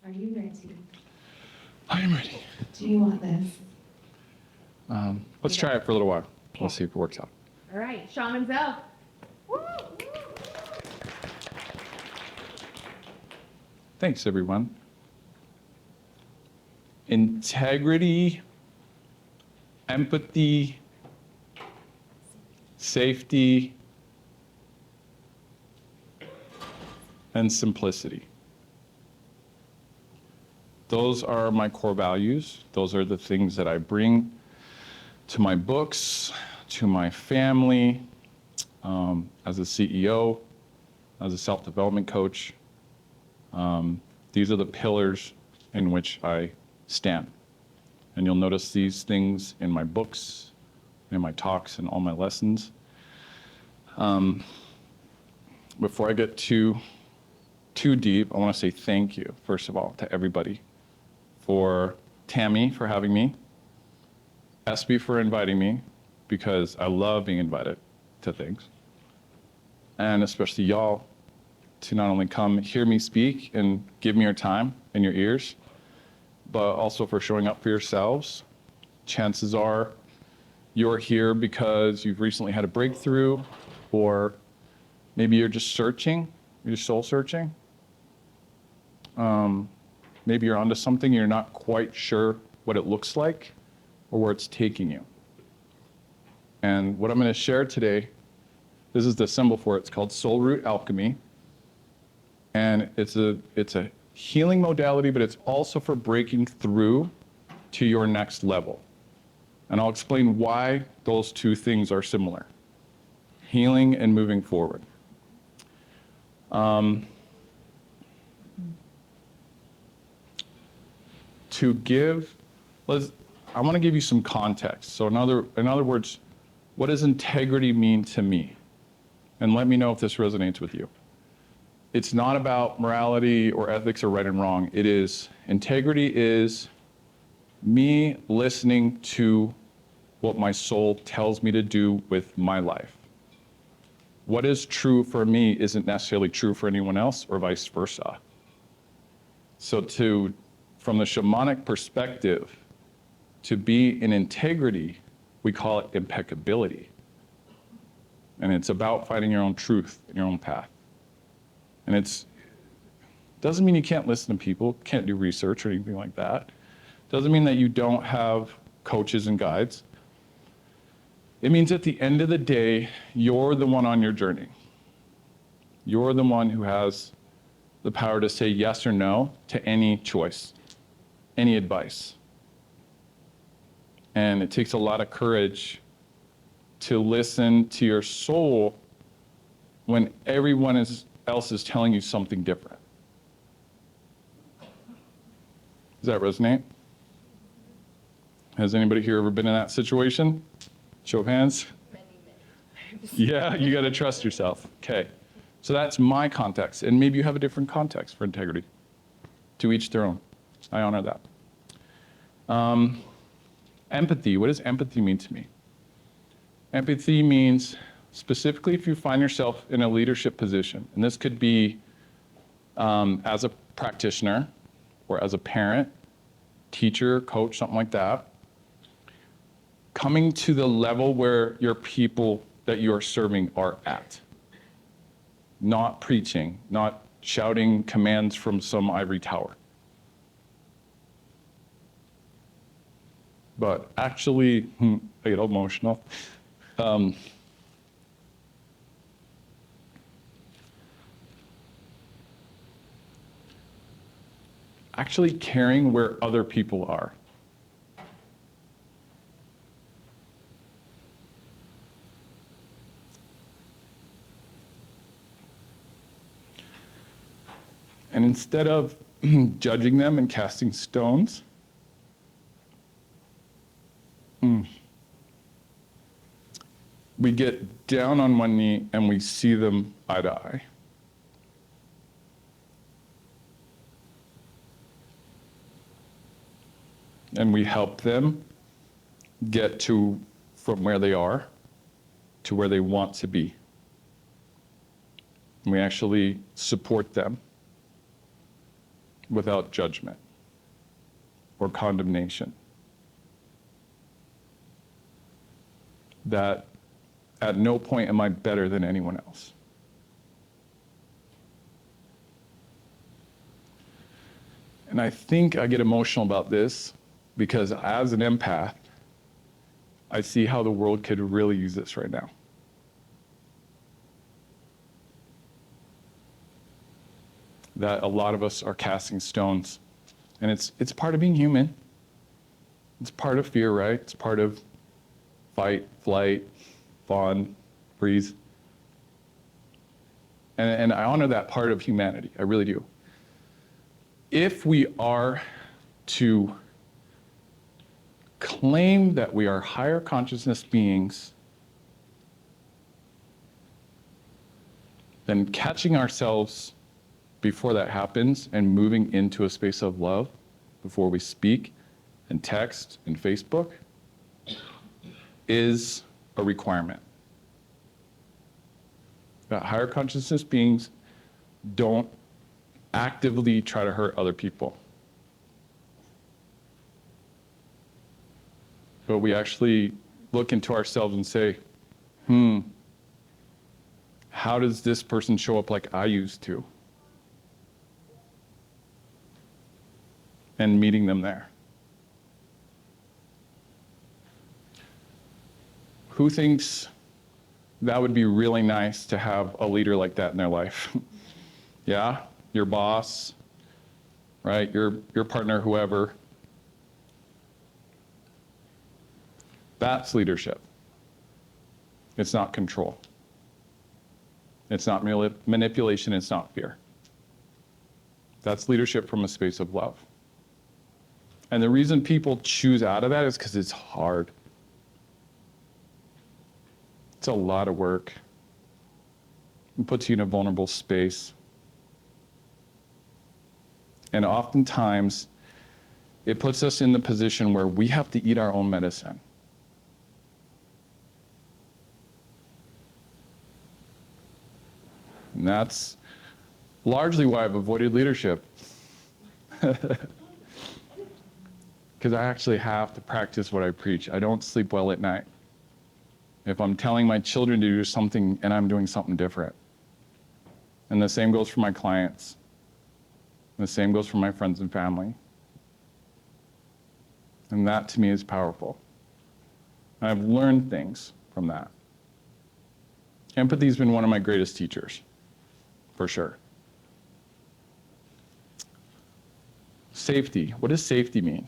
Are you ready? I am ready. Do you want this? Let's try it for a little while. We'll see if it works out. All right, Shaman's up. Woo! Thanks, everyone. Integrity, empathy, safety, and simplicity. Those are my core values. Those are the things that I bring to my books, to my family, as a CEO, as a self-development coach. These are the pillars in which I stand. And you'll notice these things in my books, in my talks, and all my lessons. Before I get too deep, I want to say thank you, first of all, to everybody. For Tammy for having me, SB for inviting me, because I love being invited to things, and especially y'all to not only come hear me speak and give me your time and your ears, but also for showing up for yourselves. Chances are you're here because you've recently had a breakthrough, or maybe you're just searching, you're soul searching. Maybe you're onto something, you're not quite sure what it looks like or where it's taking you. And what I'm going to share today, this is the symbol for it. It's called Soul Root Alchemy. And it's a healing modality, but it's also for breaking through to your next level. And I'll explain why those two things are similar. Healing and moving forward. I want to give you some context. So in other words, what does integrity mean to me? And let me know if this resonates with you. It's not about morality or ethics or right and wrong. Integrity is me listening to what my soul tells me to do with my life. What is true for me isn't necessarily true for anyone else, or vice versa. So from the shamanic perspective, to be in integrity, we call it impeccability. And it's about finding your own truth and your own path. And it doesn't mean you can't listen to people, can't do research or anything like that. Doesn't mean that you don't have coaches and guides. It means at the end of the day, you're the one on your journey. You're the one who has the power to say yes or no to any choice, any advice. And it takes a lot of courage to listen to your soul when everyone else is telling you something different. Does that resonate? Has anybody here ever been in that situation? Show of hands. Yeah, you got to trust yourself. Okay. So that's my context. And maybe you have a different context for integrity. To each their own. I honor that. Empathy. What does empathy mean to me? Empathy means, specifically if you find yourself in a leadership position, and this could be as a practitioner or as a parent, teacher, coach, something like that, coming to the level where your people that you are serving are at. Not preaching, not shouting commands from some ivory tower. But actually, I get emotional. Actually caring where other people are. And instead of judging them and casting stones, we get down on one knee and we see them eye to eye. And we help them get from where they are to where they want to be. And we actually support them. without judgment or condemnation. That at no point am I better than anyone else. And I think I get emotional about this because as an empath, I see how the world could really use this right now. That a lot of us are casting stones. And it's part of being human. It's part of fear, right? It's part of fight, flight, fawn, freeze. And I honor that part of humanity. I really do. If we are to claim that we are higher consciousness beings, then catching ourselves before that happens and moving into a space of love before we speak and text and Facebook is a requirement. That higher consciousness beings don't actively try to hurt other people. But we actually look into ourselves and say, how does this person show up like I used to? And meeting them there. Who thinks that would be really nice to have a leader like that in their life? Yeah, your boss, right? Your partner, whoever. That's leadership. It's not control. It's not manipulation, it's not fear. That's leadership from a space of love. And the reason people choose out of that is because it's hard. It's a lot of work. It puts you in a vulnerable space. And oftentimes, it puts us in the position where we have to eat our own medicine. And that's largely why I've avoided leadership. Because I actually have to practice what I preach. I don't sleep well at night. If I'm telling my children to do something and I'm doing something different. And the same goes for my clients. The same goes for my friends and family. And that to me is powerful. And I've learned things from that. Empathy's been one of my greatest teachers, for sure. Safety. What does safety mean?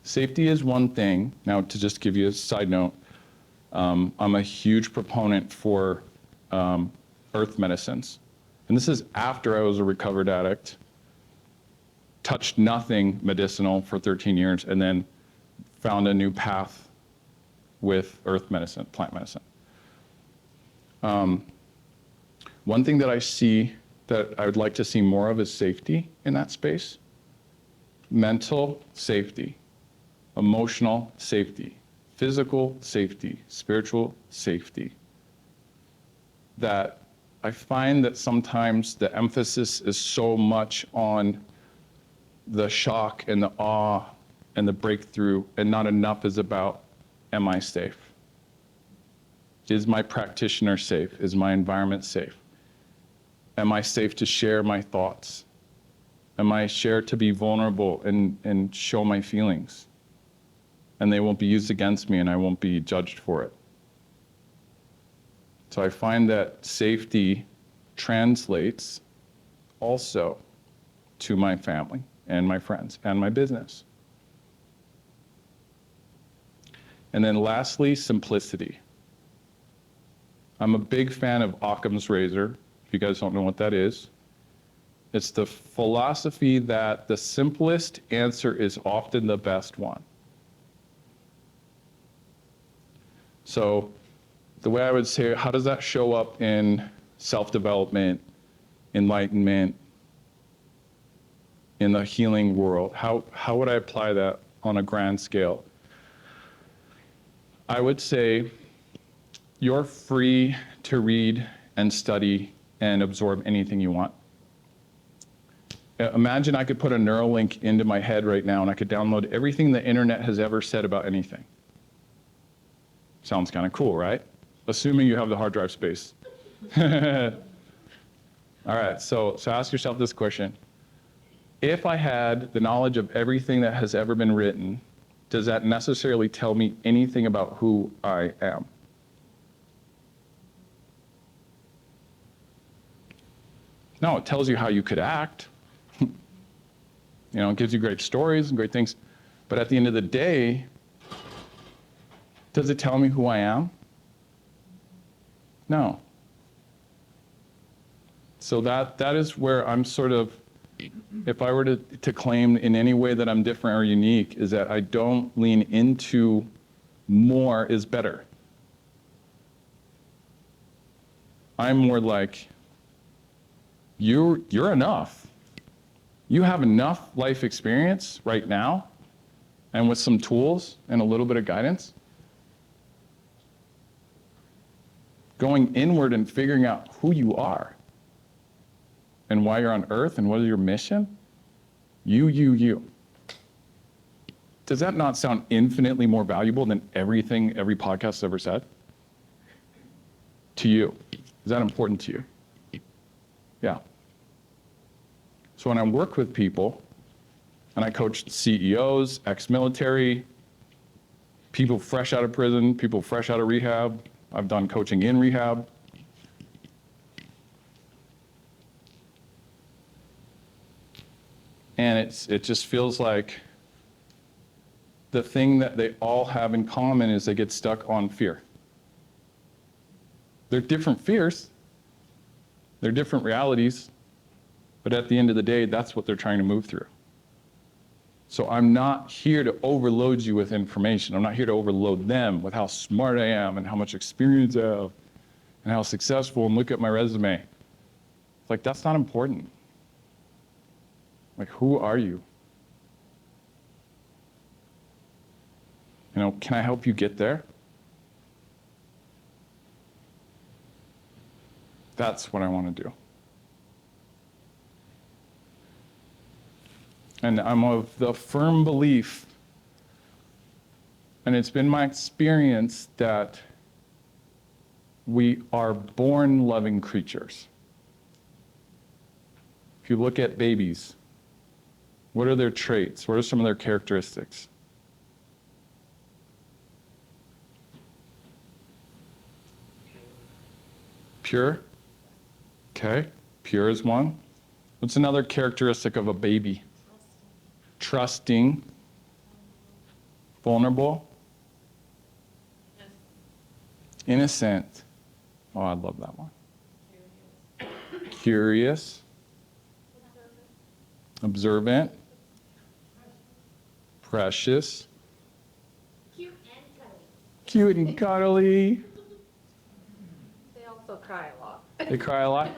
Safety is one thing. Now, to just give you a side note, I'm a huge proponent for earth medicines. And this is after I was a recovered addict, touched nothing medicinal for 13 years, and then found a new path with earth medicine, plant medicine. One thing that I see that I would like to see more of is safety in that space. Mental safety, emotional safety, physical safety, spiritual safety. That I find that sometimes the emphasis is so much on the shock and the awe and the breakthrough, and not enough is about, am I safe? Is my practitioner safe? Is my environment safe? Am I safe to share my thoughts? Am I shared to be vulnerable and show my feelings? And they won't be used against me and I won't be judged for it. So I find that safety translates also to my family and my friends and my business. And then lastly, simplicity. I'm a big fan of Occam's razor, if you guys don't know what that is. It's the philosophy that the simplest answer is often the best one. So the way I would say, how does that show up in self-development, enlightenment, in the healing world? How would I apply that on a grand scale? I would say you're free to read and study and absorb anything you want. Imagine I could put a neural link into my head right now and I could download everything the internet has ever said about anything. Sounds kind of cool, right? Assuming you have the hard drive space. All right, so ask yourself this question. If I had the knowledge of everything that has ever been written, does that necessarily tell me anything about who I am? No, it tells you how you could act. You know, it gives you great stories and great things. But at the end of the day, does it tell me who I am? No. So that is where I'm sort of, if I were to claim in any way that I'm different or unique, is that I don't lean into more is better. I'm more like, you're enough. You have enough life experience right now, and with some tools and a little bit of guidance, going inward and figuring out who you are and why you're on earth and what is your mission, you. Does that not sound infinitely more valuable than everything every podcast ever said? To you. Is that important to you? Yeah. So when I work with people, and I coach CEOs, ex-military, people fresh out of prison, people fresh out of rehab, I've done coaching in rehab. And it just feels like the thing that they all have in common is they get stuck on fear. They're different fears, they're different realities, but at the end of the day, that's what they're trying to move through. So I'm not here to overload you with information. I'm not here to overload them with how smart I am and how much experience I have and how successful, and look at my resume. It's like, that's not important. Like, who are you? You know, can I help you get there? That's what I want to do. And I'm of the firm belief, and it's been my experience, that we are born loving creatures. If you look at babies, what are their traits? What are some of their characteristics? Pure? Okay, pure is one. What's another characteristic of a baby? Trusting. Vulnerable. Innocent. Oh, I love that one. Curious. Observant. Precious. Cute and cuddly. They also cry a lot. They cry a lot.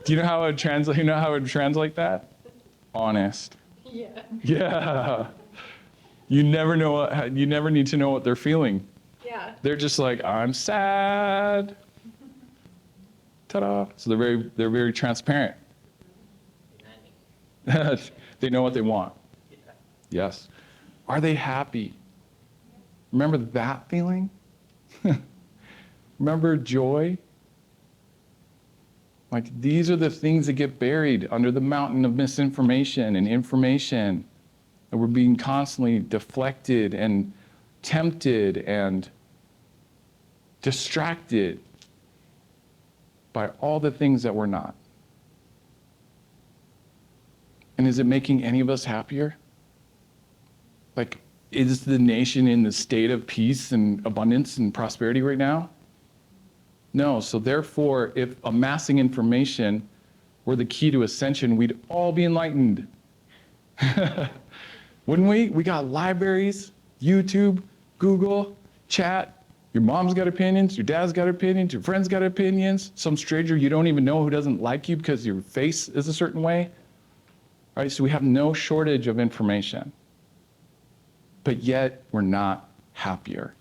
Do you know how I would translate? You know how I would translate that? Honest. Yeah. Yeah. You never know what. You never need to know what they're feeling. Yeah. They're just like, I'm sad. Ta-da. So they're very transparent. They know what they want. Yes. Are they happy? Remember that feeling? Remember joy? Like, these are the things that get buried under the mountain of misinformation and information. And we're being constantly deflected and tempted and distracted by all the things that we're not. And is it making any of us happier? Like, is the nation in the state of peace and abundance and prosperity right now? No. So therefore, if amassing information were the key to ascension, we'd all be enlightened. Wouldn't we? We got libraries, YouTube, Google, chat. Your mom's got opinions, your dad's got opinions, your friend's got opinions, some stranger you don't even know who doesn't like you because your face is a certain way. All right, so we have no shortage of information. But yet, we're not happier.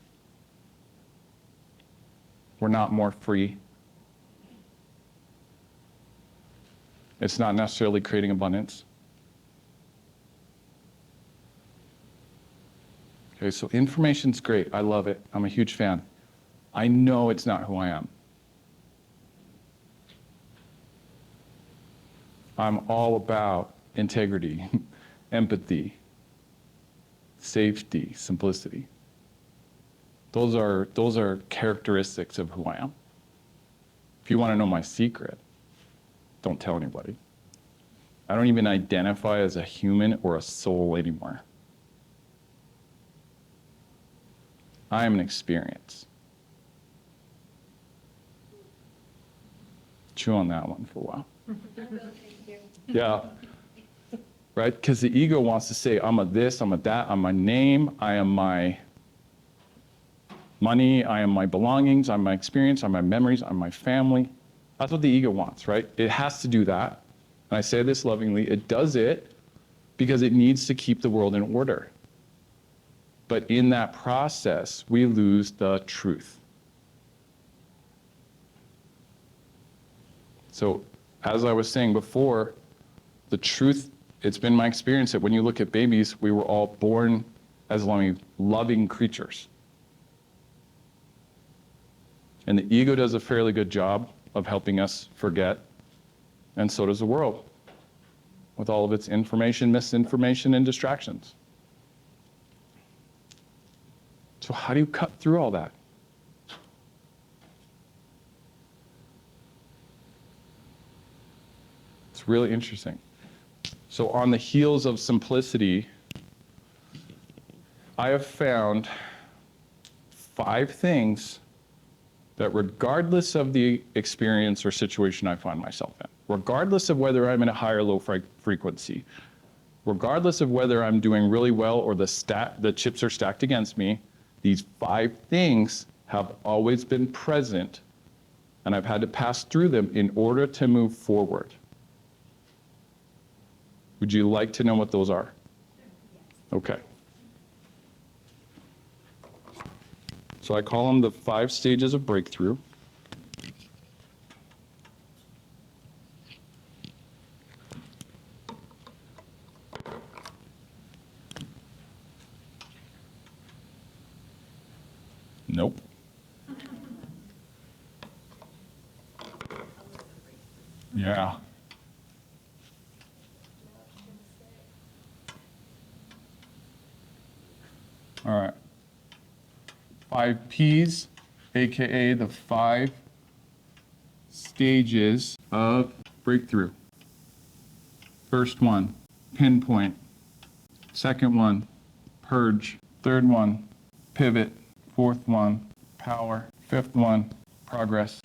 We're not more free. It's not necessarily creating abundance. Okay, so information's great. I love it. I'm a huge fan. I know it's not who I am. I'm all about integrity, empathy, safety, simplicity. Those are characteristics of who I am. If you want to know my secret, don't tell anybody. I don't even identify as a human or a soul anymore. I am an experience. Chew on that one for a while. Yeah. Right? Because the ego wants to say, I'm a this, I'm a that, I'm my name, I am my money, I am my belongings, I'm my experience, I'm my memories, I'm my family. That's what the ego wants, right? It has to do that. And I say this lovingly, it does it because it needs to keep the world in order. But in that process, we lose the truth. So, as I was saying before, the truth, it's been my experience that when you look at babies, we were all born as loving creatures. And the ego does a fairly good job of helping us forget, and so does the world, with all of its information, misinformation, and distractions. So how do you cut through all that? It's really interesting. So on the heels of simplicity, I have found 5 things that regardless of the experience or situation I find myself in, regardless of whether I'm in a high or low frequency, regardless of whether I'm doing really well or the chips are stacked against me, these 5 things have always been present, and I've had to pass through them in order to move forward. Would you like to know what those are? Okay. So I call them the 5 stages of breakthrough. Nope. Yeah. All right. 5 P's, aka the 5 stages of breakthrough. First one, pinpoint. Second one, purge. Third one, pivot. Fourth one, power. Fifth one, progress.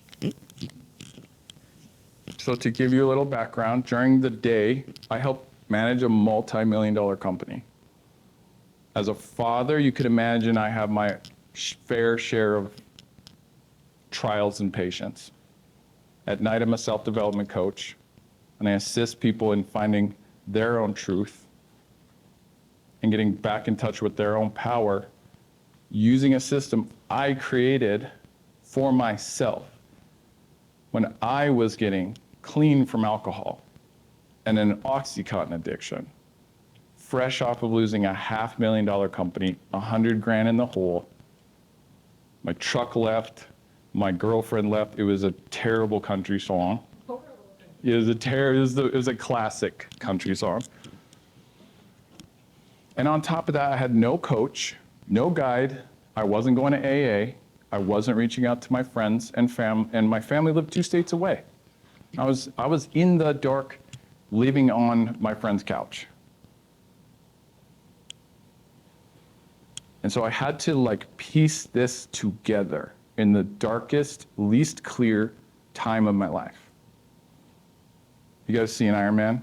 So to give you a little background, during the day, I help manage a multi-million-dollar company. As a father, you could imagine I have my fair share of trials and patience. At night, I'm a self-development coach, and I assist people in finding their own truth and getting back in touch with their own power using a system I created for myself when I was getting clean from alcohol and an Oxycontin addiction, fresh off of losing a $500,000 company, $100,000 in the hole. My truck left, my girlfriend left. It was a terrible country song. It was a classic country song. And on top of that, I had no coach, no guide. I wasn't going to AA. I wasn't reaching out to my friends and my family lived 2 states away. I was in the dark, living on my friend's couch. And so I had to piece this together in the darkest, least clear time of my life. You guys see an Iron Man?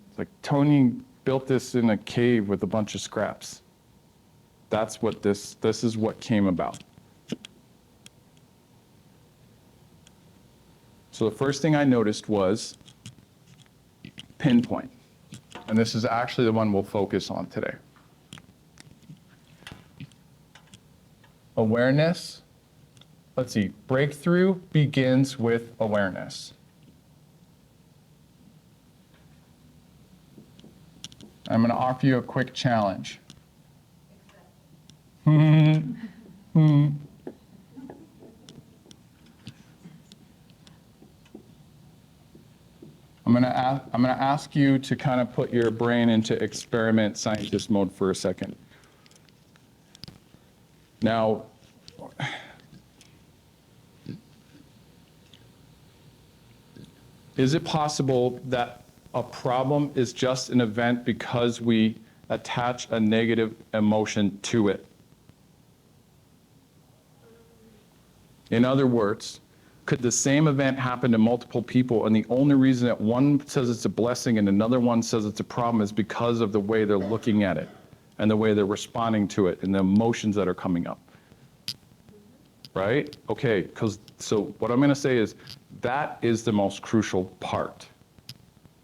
It's like Tony built this in a cave with a bunch of scraps. That's what this is what came about. So the first thing I noticed was pinpoint. And this is actually the one we'll focus on today. Awareness. Let's see, breakthrough begins with awareness. I'm going to offer you a quick challenge. I'm gonna ask you to kind of put your brain into experiment scientist mode for a second. Now, is it possible that a problem is just an event because we attach a negative emotion to it? In other words, could the same event happen to multiple people, and the only reason that one says it's a blessing and another one says it's a problem is because of the way they're looking at it and the way they're responding to it and the emotions that are coming up? Right? Okay, so what I'm going to say is that is the most crucial part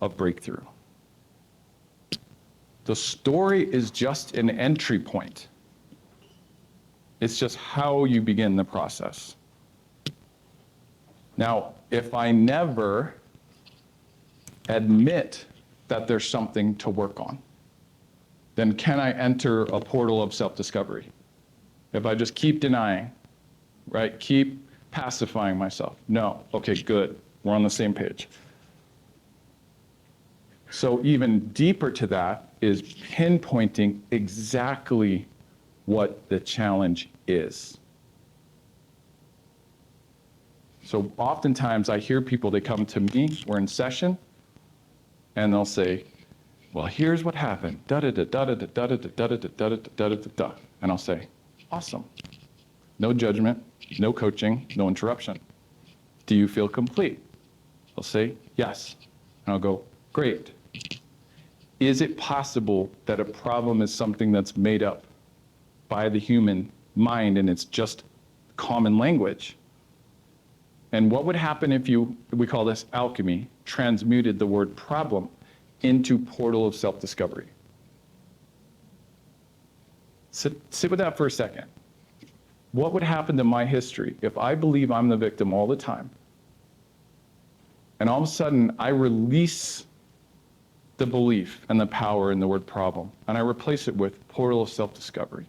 of breakthrough. The story is just an entry point. It's just how you begin the process. Now, if I never admit that there's something to work on, then can I enter a portal of self-discovery? If I just keep denying, right? Keep pacifying myself. No. Okay, good. We're on the same page. So even deeper to that is pinpointing exactly what the challenge is. So oftentimes I hear people, they come to me, we're in session, and they'll say, well, here's what happened, da-da-da-da-da-da-da-da-da-da-da-da-da-da-da. And I'll say, awesome. No judgment, no coaching, no interruption. Do you feel complete? They'll say, yes. And I'll go, great. Is it possible that a problem is something that's made up by the human mind and it's just common language? And what would happen if we call this alchemy, transmuted the word problem into portal of self-discovery? Sit with that for a second. What would happen to my history if I believe I'm the victim all the time, and all of a sudden I release the belief and the power in the word problem, and I replace it with portal of self-discovery?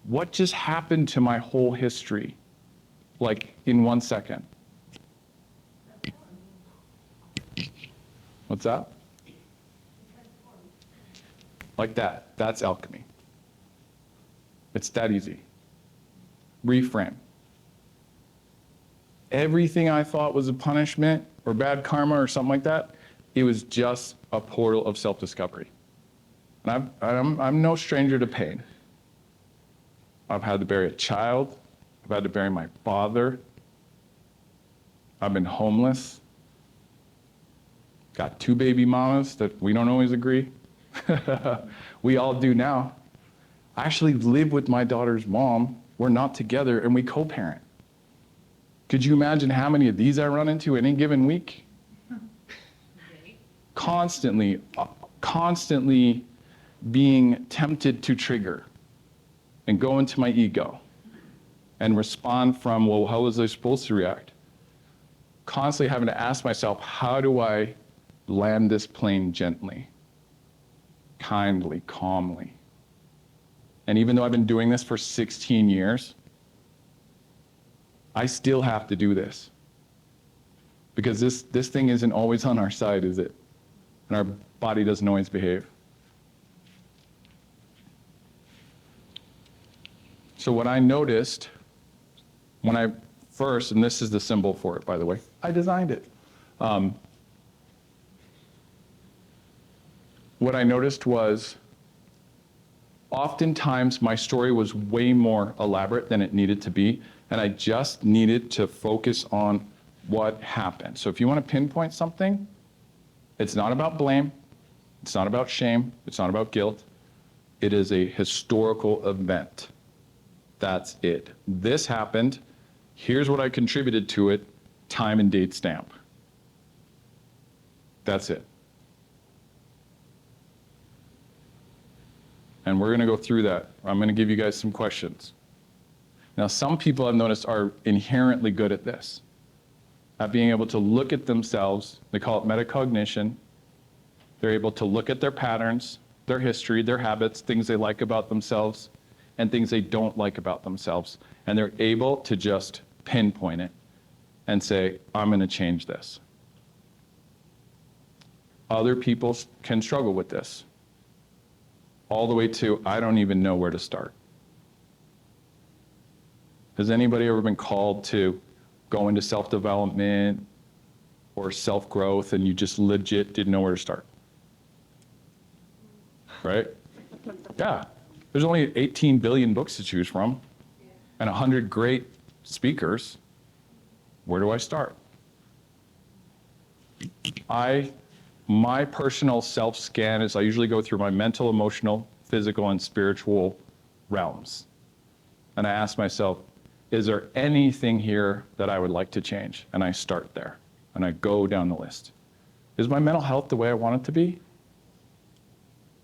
What just happened to my whole history, like in 1 second? What's that? Like that. That's alchemy. It's that easy. Reframe. Everything I thought was a punishment or bad karma or something like that, it was just a portal of self-discovery. And I'm no stranger to pain. I've had to bury a child. I've had to bury my father. I've been homeless. Got 2 baby mamas that we don't always agree. We all do now. I actually live with my daughter's mom. We're not together and we co-parent. Could you imagine how many of these I run into any given week? Constantly being tempted to trigger and go into my ego and respond from, well, how was I supposed to react? Constantly having to ask myself, how do I land this plane gently, kindly, calmly? And even though I've been doing this for 16 years, I still have to do this. Because this thing isn't always on our side, is it? And our body doesn't always behave. So what I noticed when I first, and this is the symbol for it, by the way, I designed it. What I noticed was oftentimes my story was way more elaborate than it needed to be, and I just needed to focus on what happened. So if you want to pinpoint something, it's not about blame, it's not about shame, it's not about guilt. It is a historical event. That's it. This happened. Here's what I contributed to it. Time and date stamp. That's it. And we're going to go through that. I'm going to give you guys some questions. Now, some people I've noticed are inherently good at this, at being able to look at themselves. They call it metacognition. They're able to look at their patterns, their history, their habits, things they like about themselves, and things they don't like about themselves. And they're able to just pinpoint it and say, I'm going to change this. Other people can struggle with this, all the way to, I don't even know where to start. Has anybody ever been called to go into self-development or self-growth and you just legit didn't know where to start? Right? Yeah. There's only 18 billion books to choose from and 100 great speakers. Where do I start? My personal self-scan is I usually go through my mental, emotional, physical, and spiritual realms. And I ask myself, is there anything here that I would like to change? And I start there, and I go down the list. Is my mental health the way I want it to be?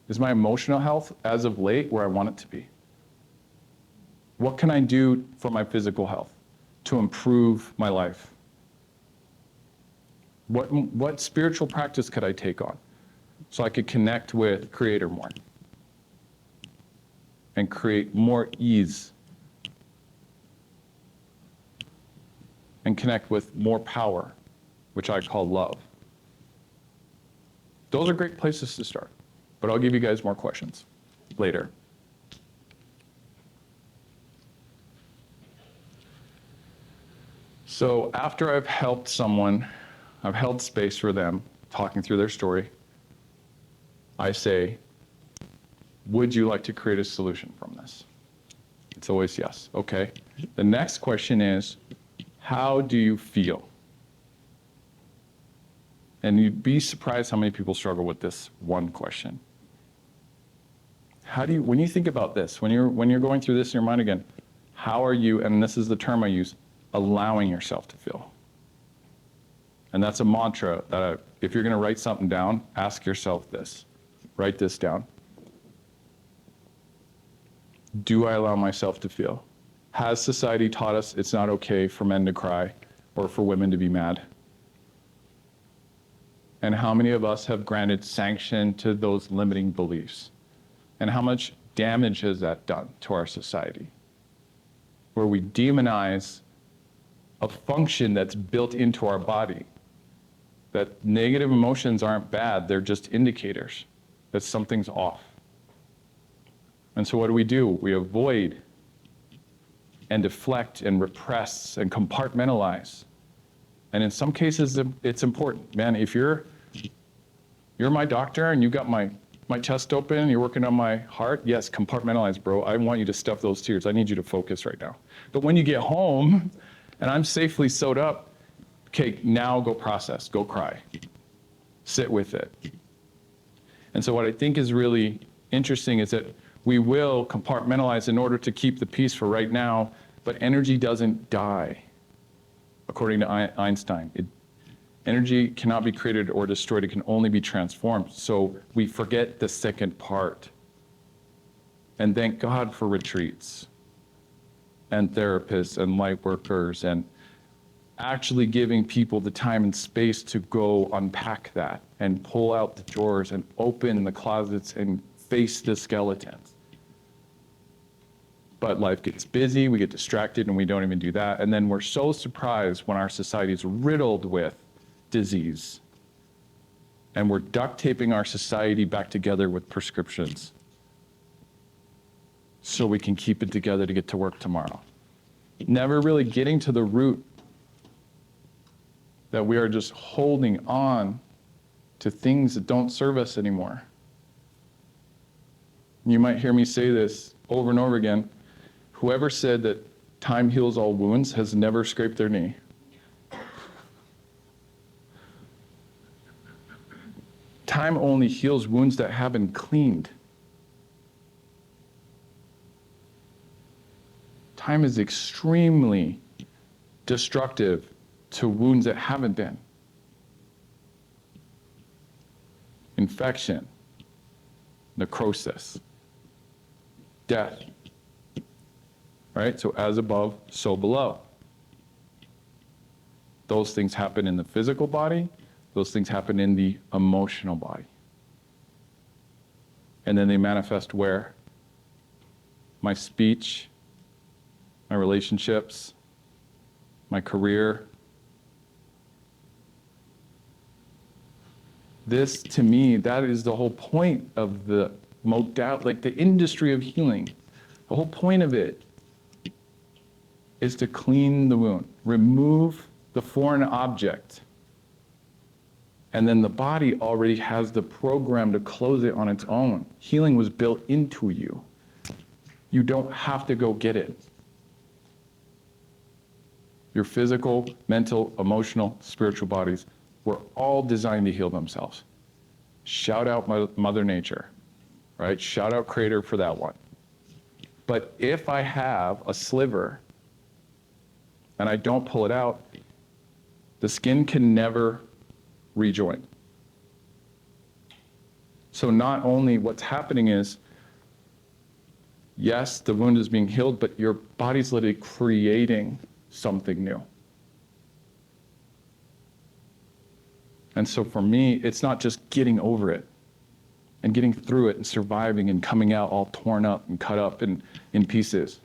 Is my emotional health as of late where I want it to be? What can I do for my physical health to improve my life? What spiritual practice could I take on so I could connect with Creator more and create more ease and connect with more power, which I call love? Those are great places to start, but I'll give you guys more questions later. So after I've helped someone, I've held space for them, talking through their story, I say, would you like to create a solution from this? It's always yes. Okay. The next question is, how do you feel? And you'd be surprised how many people struggle with this one question. How do you, when you think about this, when you're going through this in your mind again, how are you, and this is the term I use, allowing yourself to feel? And that's a mantra that if you're going to write something down, ask yourself this. Write this down. Do I allow myself to feel? Has society taught us it's not okay for men to cry or for women to be mad? And how many of us have granted sanction to those limiting beliefs? And how much damage has that done to our society? Where we demonize a function that's built into our body. That negative emotions aren't bad, they're just indicators that something's off. And so what do? We avoid and deflect and repress and compartmentalize. And in some cases, it's important. Man, if you're my doctor and you got my chest open and you're working on my heart, yes, compartmentalize, bro. I want you to stuff those tears. I need you to focus right now. But when you get home and I'm safely sewed up, okay, now go process, go cry, sit with it. And so what I think is really interesting is that we will compartmentalize in order to keep the peace for right now, but energy doesn't die, according to Einstein. Energy cannot be created or destroyed, it can only be transformed. So we forget the second part. And thank God for retreats and therapists and light workers and actually giving people the time and space to go unpack that and pull out the drawers and open the closets and face the skeletons. But life gets busy, we get distracted, and we don't even do that. And then we're so surprised when our society is riddled with disease. And we're duct taping our society back together with prescriptions so we can keep it together to get to work tomorrow. Never really getting to the root that we are just holding on to things that don't serve us anymore. You might hear me say this over and over again. Whoever said that time heals all wounds has never scraped their knee. Time only heals wounds that have been cleaned. Time is extremely destructive to wounds that haven't been. Infection, necrosis, death. Right? So as above, so below. Those things happen in the physical body, those things happen in the emotional body. And then they manifest where? My speech, my relationships, my career. This, to me, that is the whole point of the modality, like the industry of healing. The whole point of it is to clean the wound, remove the foreign object. And then the body already has the program to close it on its own. Healing was built into you. You don't have to go get it. Your physical, mental, emotional, spiritual bodies were all designed to heal themselves. Shout out Mother Nature, right? Shout out Creator for that one. But if I have a sliver and I don't pull it out, the skin can never rejoin. So not only what's happening is, yes, the wound is being healed, but your body's literally creating something new. And so for me, it's not just getting over it and getting through it and surviving and coming out all torn up and cut up in pieces.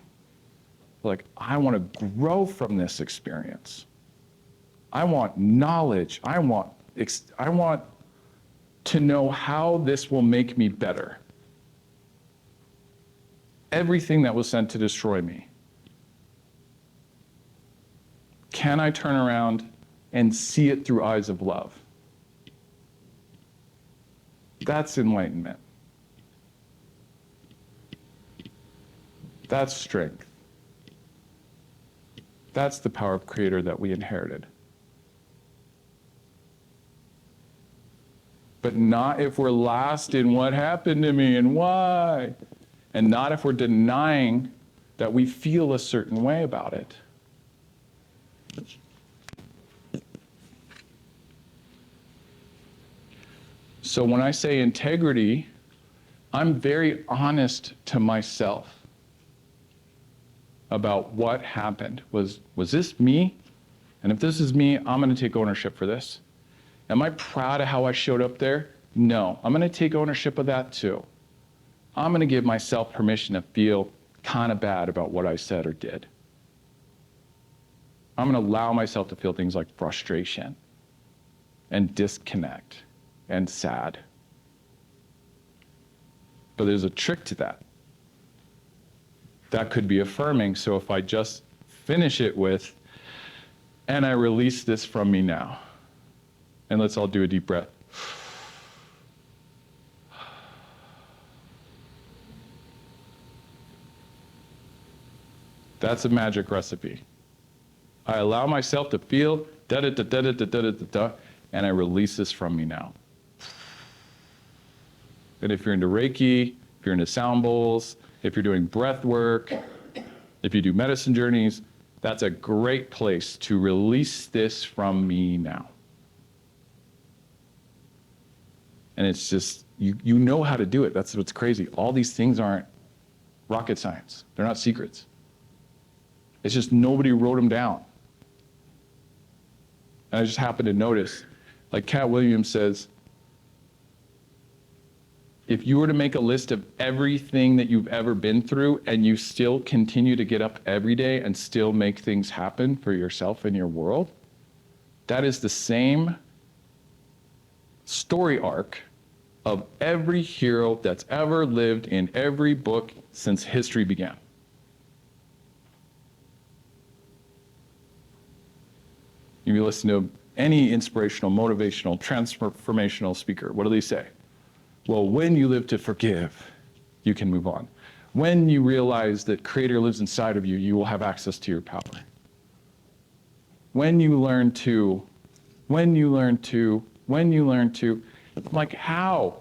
Like, I want to grow from this experience. I want knowledge. I want to know how this will make me better. Everything that was sent to destroy me. Can I turn around and see it through eyes of love? That's enlightenment. That's strength. That's the power of Creator that we inherited. But not if we're lost in what happened to me and why. And not if we're denying that we feel a certain way about it. So when I say integrity, I'm very honest to myself about what happened. Was this me? And if this is me, I'm going to take ownership for this. Am I proud of how I showed up there? No. I'm going to take ownership of that too. I'm going to give myself permission to feel kind of bad about what I said or did. I'm going to allow myself to feel things like frustration and disconnect and sad. But there's a trick to that. That could be affirming. So if I just finish it with, and I release this from me now. And let's all do a deep breath. That's a magic recipe. I allow myself to feel da-da-da-da-da-da-da-da, and I release this from me now. And if you're into Reiki, if you're into sound bowls, if you're doing breath work, if you do medicine journeys, that's a great place to release this from me now. And it's just, you know how to do it. That's what's crazy. All these things aren't rocket science. They're not secrets. It's just nobody wrote them down. And I just happened to notice, like Cat Williams says, if you were to make a list of everything that you've ever been through and you still continue to get up every day and still make things happen for yourself and your world, that is the same story arc of every hero that's ever lived in every book since history began. If you listen to any inspirational, motivational, transformational speaker, what do they say? Well, when you live to forgive, you can move on. When you realize that Creator lives inside of you, you will have access to your power. When you learn to, I'm like, how?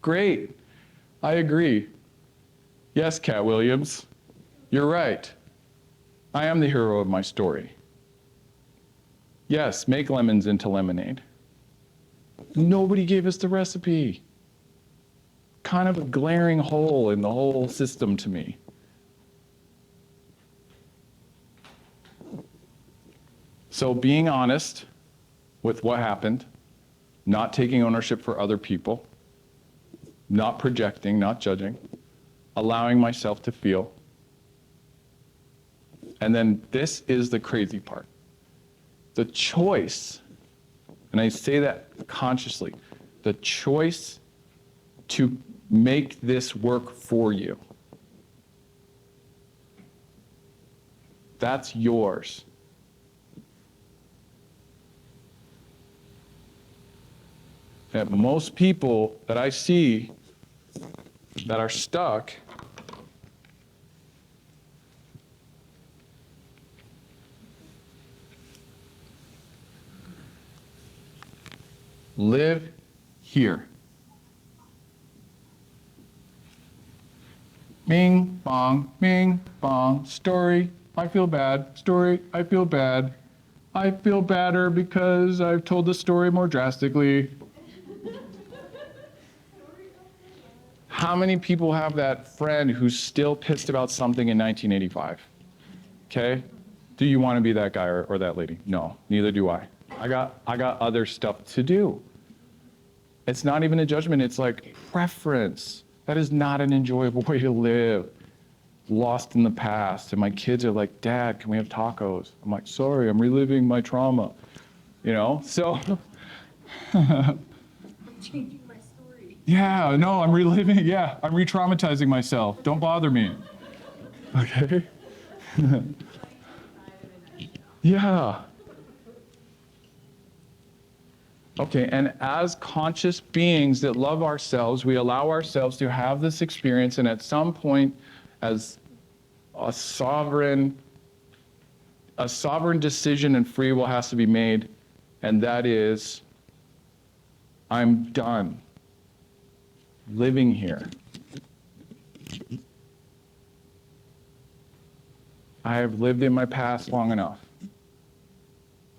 Great. I agree. Yes, Cat Williams, you're right. I am the hero of my story. Yes, make lemons into lemonade. Nobody gave us the recipe. Kind of a glaring hole in the whole system to me. So being honest with what happened, not taking ownership for other people, not projecting, not judging, allowing myself to feel. And then this is the crazy part. The choice, and I say that consciously, the choice to make this work for you. That's yours. And most people that I see that are stuck live here. Bing, bong, story, I feel bad, story, I feel bad. I feel badder because I've told the story more drastically. How many people have that friend who's still pissed about something in 1985? Okay? Do you want to be that guy or that lady? No, neither do I. I got other stuff to do. It's not even a judgment, it's like preference. That is not an enjoyable way to live. Lost in the past. And my kids are like, Dad, can we have tacos? I'm like, sorry, I'm reliving my trauma. You know, so. I'm changing my story. Yeah, no, I'm reliving, yeah, I'm re-traumatizing myself. Don't bother me. Okay? Yeah. Okay, and as conscious beings that love ourselves, we allow ourselves to have this experience, and at some point, as a sovereign decision and free will has to be made, and that is, I'm done living here. I have lived in my past long enough.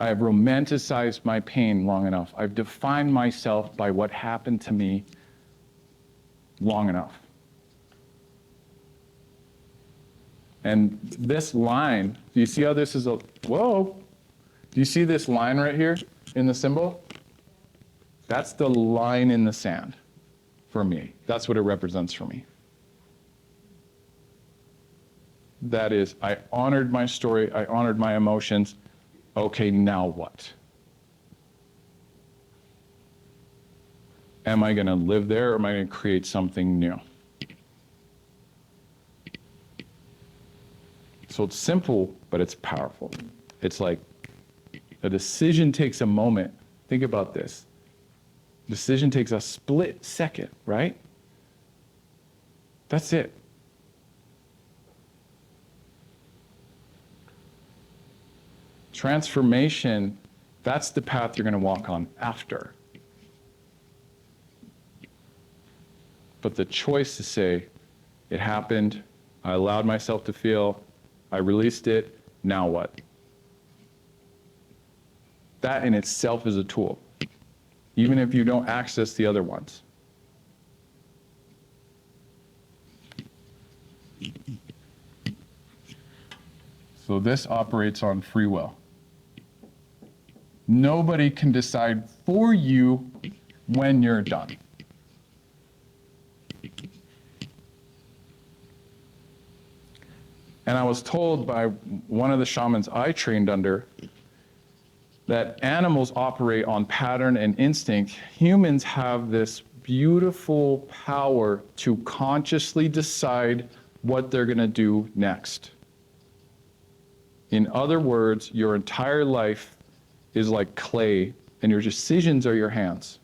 I have romanticized my pain long enough. I've defined myself by what happened to me long enough. And this line, do you see how this is whoa? Do you see this line right here in the symbol? That's the line in the sand for me. That's what it represents for me. That is, I honored my story, I honored my emotions. Okay, now what? Am I going to live there or am I going to create something new? So it's simple, but it's powerful. It's like a decision takes a moment. Think about this. Decision takes a split second, right? That's it. Transformation, that's the path you're going to walk on after. But the choice to say, it happened, I allowed myself to feel, I released it, now what? That in itself is a tool, even if you don't access the other ones. So this operates on free will. Nobody can decide for you when you're done. And I was told by one of the shamans I trained under that animals operate on pattern and instinct. Humans have this beautiful power to consciously decide what they're going to do next. In other words, your entire life is like clay, and your decisions are your hands.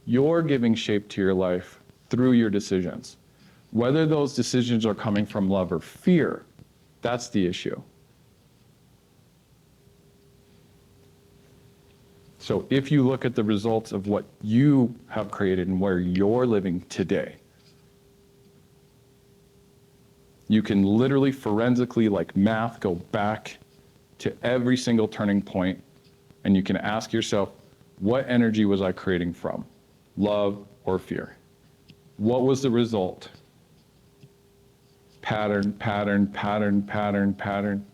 You're giving shape to your life through your decisions. Whether those decisions are coming from love or fear, that's the issue. So if you look at the results of what you have created and where you're living today, you can literally forensically, like math, go back to every single turning point, and you can ask yourself, what energy was I creating from? Love or fear? What was the result? Pattern, pattern, pattern, pattern, pattern.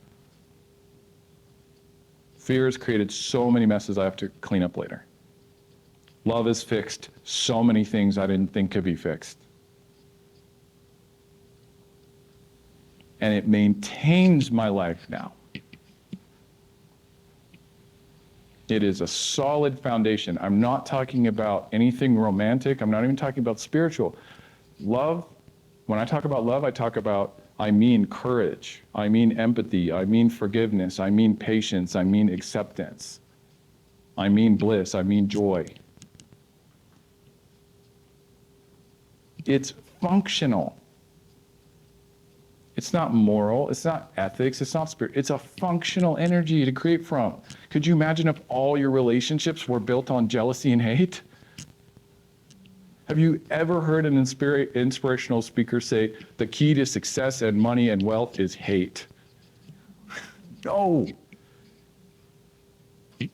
Fear has created so many messes I have to clean up later. Love has fixed so many things I didn't think could be fixed. And it maintains my life now. It is a solid foundation. I'm not talking about anything romantic. I'm not even talking about spiritual. Love, when I talk about love, I mean courage. I mean empathy. I mean forgiveness. I mean patience. I mean acceptance. I mean bliss. I mean joy. It's functional. It's not moral, it's not ethics, it's not spirit. It's a functional energy to create from. Could you imagine if all your relationships were built on jealousy and hate? Have you ever heard an inspirational speaker say, the key to success and money and wealth is hate? No. It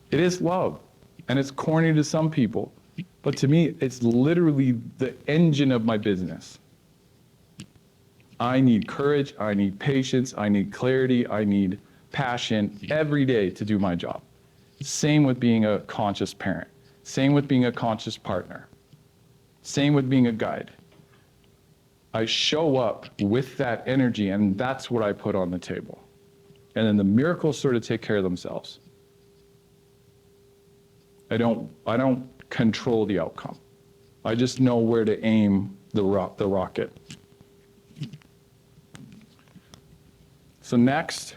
is love, and it's corny to some people, but to me, it's literally the engine of my business. I need courage, I need patience, I need clarity, I need passion every day to do my job. Same with being a conscious parent. Same with being a conscious partner. Same with being a guide. I show up with that energy, and that's what I put on the table. And then the miracles sort of take care of themselves. I don't control the outcome. I just know where to aim the rocket. So next,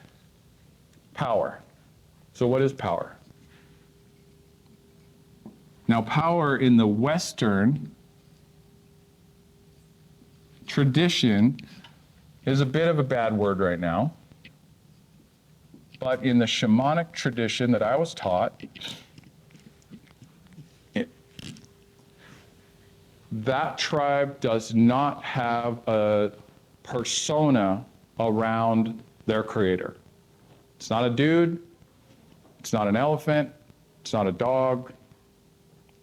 power. So what is power? Now, power in the Western tradition is a bit of a bad word right now. But in the shamanic tradition that I was taught, that tribe does not have a persona around their creator. It's not a dude, it's not an elephant, it's not a dog.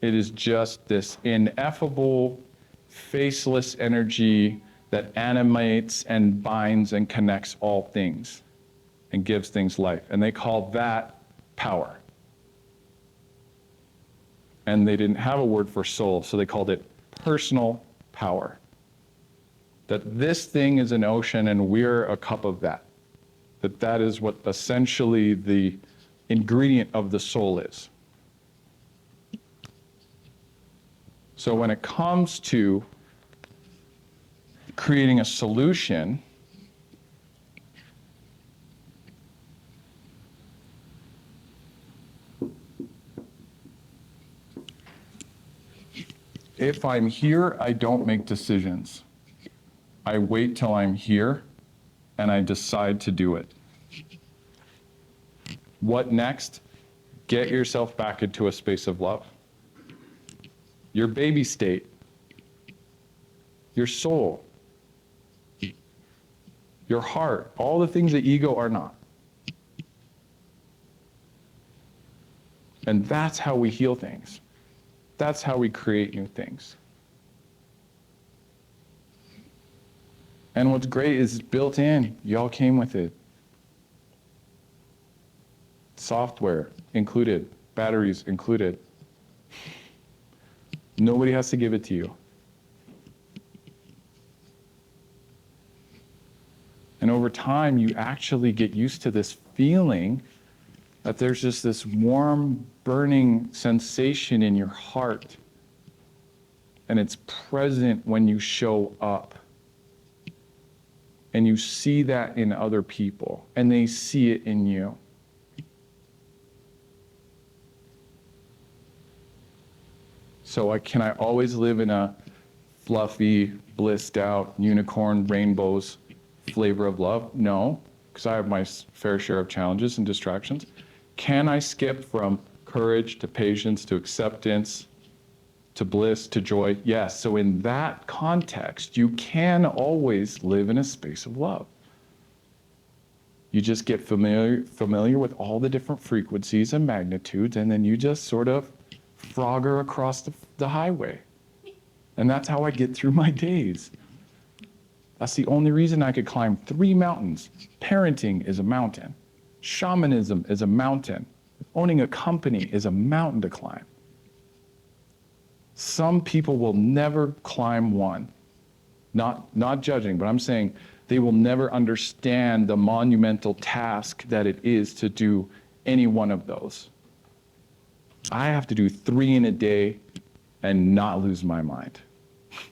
It is just this ineffable, faceless energy that animates and binds and connects all things and gives things life. And they call that power. And they didn't have a word for soul, so they called it personal power. That this thing is an ocean and we're a cup of that. That is what essentially the ingredient of the soul is. So when it comes to creating a solution, if I'm here, I don't make decisions. I wait till I'm here and I decide to do it. What next? Get yourself back into a space of love. Your baby state, your soul, your heart, all the things that ego are not. And that's how we heal things. That's how we create new things. And what's great is it's built in. Y'all came with it. Software included, batteries included. Nobody has to give it to you. And over time, you actually get used to this feeling that there's just this warm, burning sensation in your heart. And it's present when you show up. And you see that in other people, and they see it in you. So can I always live in a fluffy, blissed out, unicorn, rainbows flavor of love? No, because I have my fair share of challenges and distractions. Can I skip from courage to patience to acceptance to bliss to joy? Yes. So in that context, you can always live in a space of love. You just get familiar with all the different frequencies and magnitudes, and then you just sort of frogger across the highway. And that's how I get through my days. That's the only reason I could climb 3 mountains. Parenting is a mountain. Shamanism is a mountain. Owning a company is a mountain to climb. Some people will never climb one. Not judging, but I'm saying they will never understand the monumental task that it is to do any one of those. I have to do 3 in a day and not lose my mind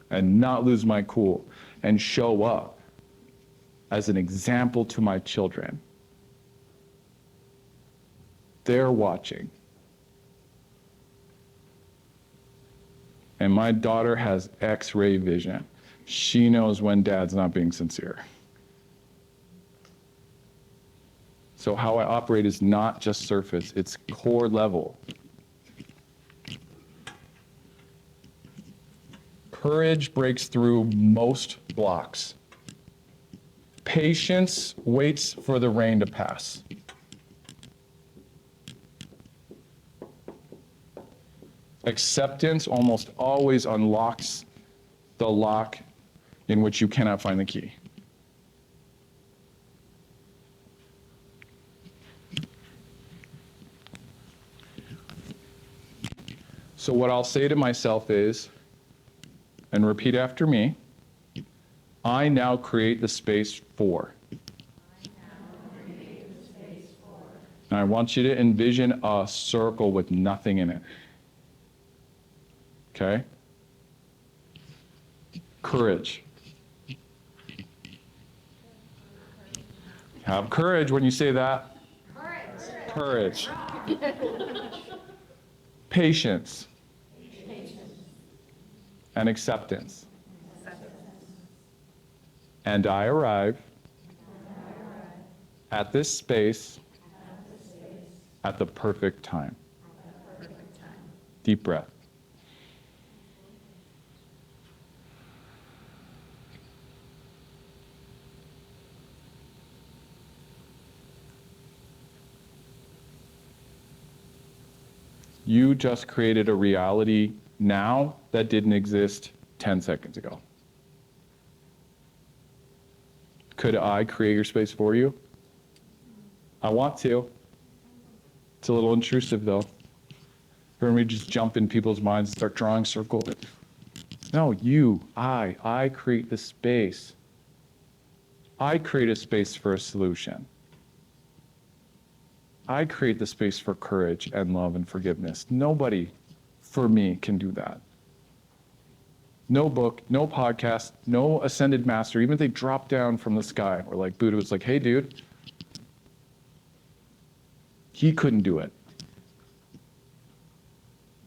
and not lose my cool and show up as an example to my children. They're watching. And my daughter has X-ray vision. She knows when dad's not being sincere. So how I operate is not just surface, it's core level. Courage breaks through most blocks. Patience waits for the rain to pass. Acceptance almost always unlocks the lock in which you cannot find the key. So what I'll say to myself is, and repeat after me, I now create the space for. And I want you to envision a circle with nothing in it. Okay? Courage. Have courage when you say that. Courage. Patience. And acceptance. And I arrive at this space at the perfect time. Deep breath. You just created a reality now that didn't exist 10 seconds ago. Could I create your space for you? I want to. It's a little intrusive though. For me, just jump in people's minds and start drawing circles. No, I create the space. I create a space for a solution. I create the space for courage and love and forgiveness. Nobody, for me, can do that. No book, no podcast, no ascended master, even if they drop down from the sky, or like Buddha was like, hey dude, he couldn't do it.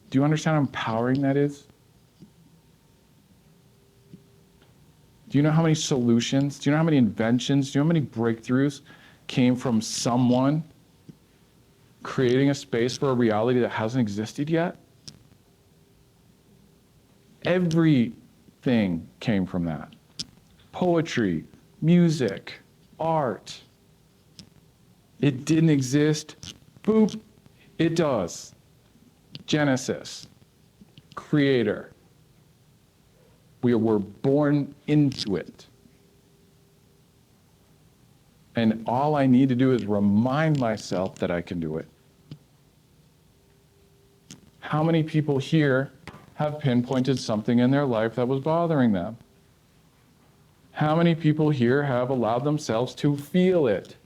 Do you understand how empowering that is? Do you know how many solutions, do you know how many inventions, do you know how many breakthroughs came from someone creating a space for a reality that hasn't existed yet? Everything came from that. Poetry, music, art. It didn't exist. Boop, it does. Genesis, creator. We were born into it. And all I need to do is remind myself that I can do it. How many people here have pinpointed something in their life that was bothering them? How many people here have allowed themselves to feel it?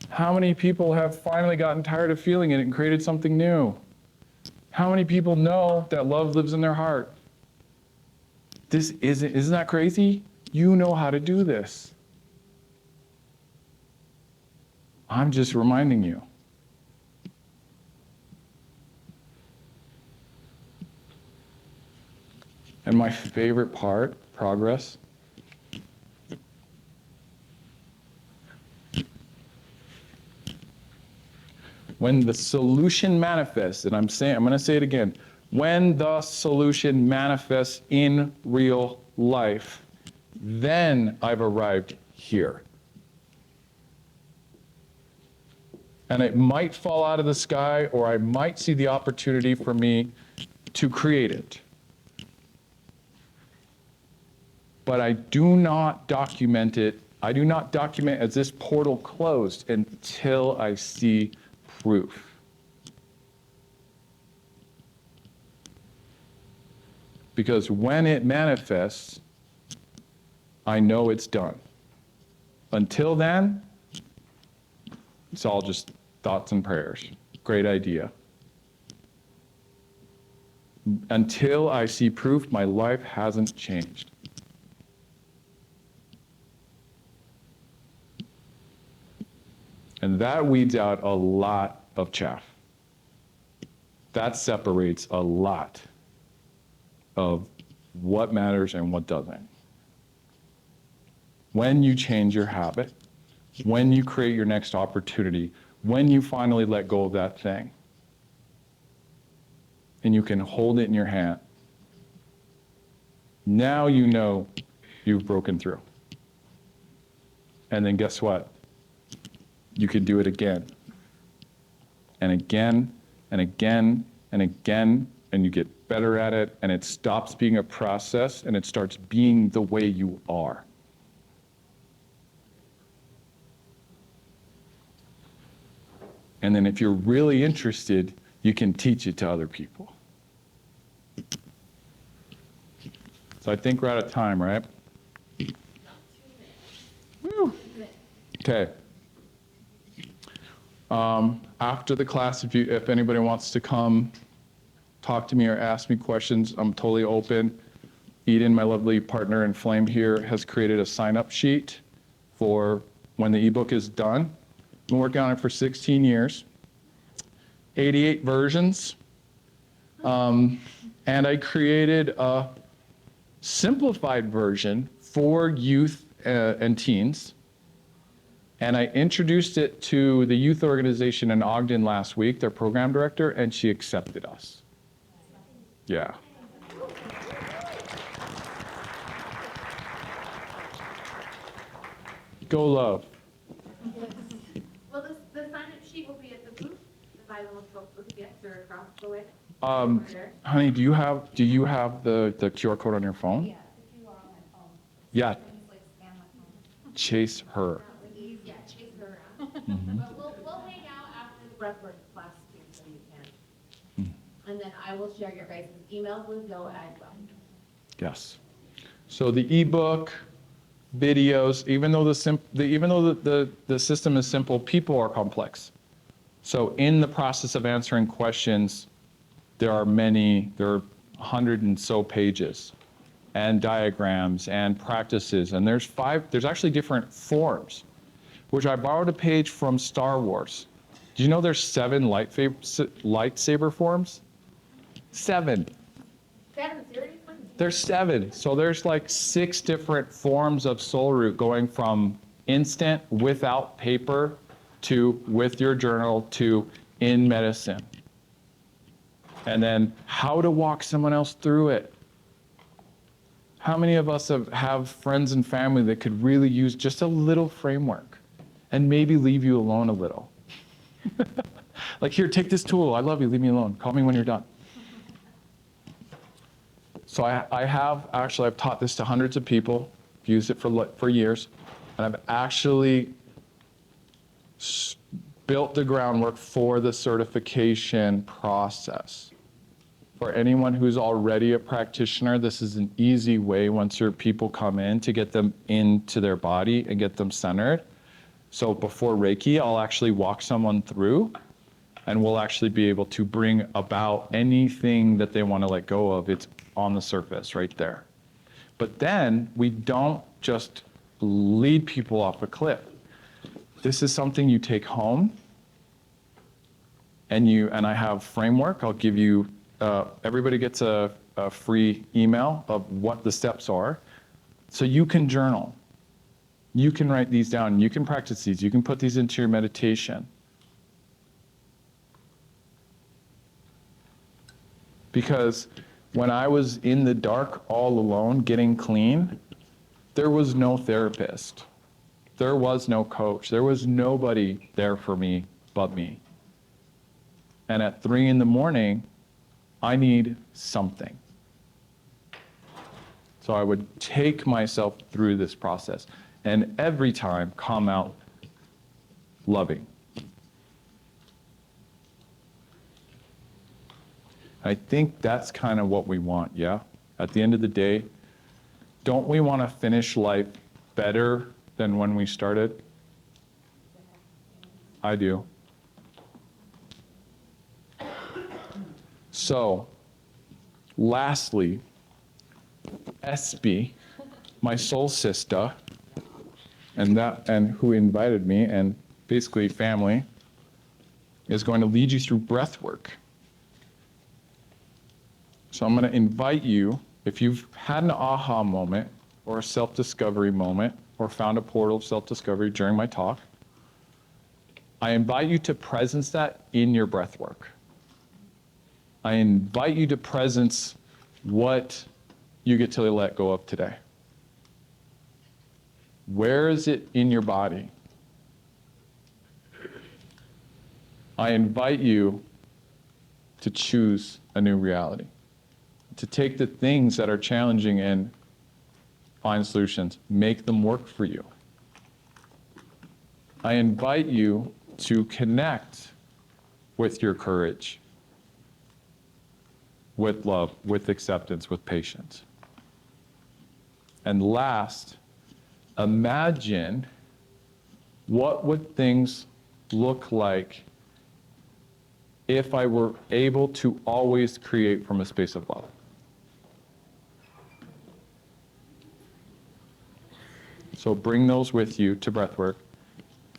How many people have finally gotten tired of feeling it and created something new? How many people know that love lives in their heart? Isn't that crazy? You know how to do this. I'm just reminding you. And my favorite part, progress, when the solution manifests, and I'm going to say it again, when the solution manifests in real life, then I've arrived here. And it might fall out of the sky, or I might see the opportunity for me to create it. But I do not document it. I do not document as this portal closed until I see proof. Because when it manifests, I know it's done. Until then, it's all just thoughts and prayers. Great idea. Until I see proof, my life hasn't changed. And that weeds out a lot of chaff. That separates a lot of what matters and what doesn't. When you change your habit, when you create your next opportunity, when you finally let go of that thing, and you can hold it in your hand, now you know you've broken through. And then guess what? You can do it again, and again, and again, and again, and you get better at it, and it stops being a process, and it starts being the way you are. And then if you're really interested, you can teach it to other people. So I think we're out of time, right? Woo. Okay. After the class, if anybody wants to come talk to me or ask me questions, I'm totally open. Eden, my lovely partner in Flame here, has created a sign-up sheet for when the ebook is done. I've been working on it for 16 years, 88 versions. And I created a simplified version for youth and teens. And I introduced it to the youth organization in Ogden last week, their program director, and she accepted us. Yeah. Go love. Well, the sign-up sheet will be at the booth, the Bible booth, yes, or across the way. Honey, do you have the QR code on your phone? Yeah, the QR on my phone. Yeah. I can just like scan my phone. Chase her. Yeah, chase her around. But we'll hang out after the breathwork class too, so you can. And then I will share your guys' emails with Joe as well. Yes. So the ebook, videos, even though the system is simple, people are complex. So in the process of answering questions, there are 100 and so pages, and diagrams and practices, and there's actually different forms, which I borrowed a page from Star Wars. Do you know there's 7 lightsaber forms? 7. Seriously? There's 7. So there's like 6 different forms of Soul Root, going from instant without paper to with your journal to in medicine. And then how to walk someone else through it. How many of us have friends and family that could really use just a little framework and maybe leave you alone a little? Like, here, take this tool. I love you. Leave me alone. Call me when you're done. So I've taught this to hundreds of people, used it for years, and I've actually built the groundwork for the certification process. For anyone who's already a practitioner, this is an easy way once your people come in to get them into their body and get them centered. So before Reiki, I'll actually walk someone through, and we'll actually be able to bring about anything that they want to let go of. It's on the surface right there. But then we don't just lead people off a cliff. This is something you take home, and I have framework. I'll give you, everybody gets a free email of what the steps are. So you can journal. You can write these down. You can practice these. You can put these into your meditation. Because when I was in the dark all alone getting clean, there was no therapist. There was no coach. There was nobody there for me but me. And at 3 a.m, I need something. So I would take myself through this process, and every time come out loving. I think that's kind of what we want, yeah? At the end of the day, don't we want to finish life better than when we started? I do. So, lastly, SB, my soul sister, and who invited me, and basically family, is going to lead you through breath work. So I'm going to invite you, if you've had an aha moment or a self-discovery moment or found a portal of self-discovery during my talk, I invite you to presence that in your breath work. I invite you to presence what you get to let go of today. Where is it in your body? I invite you to choose a new reality, to take the things that are challenging and find solutions, make them work for you. I invite you to connect with your courage, with love, with acceptance, with patience. And last, imagine what would things look like if I were able to always create from a space of love. So bring those with you to breathwork.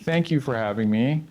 Thank you for having me.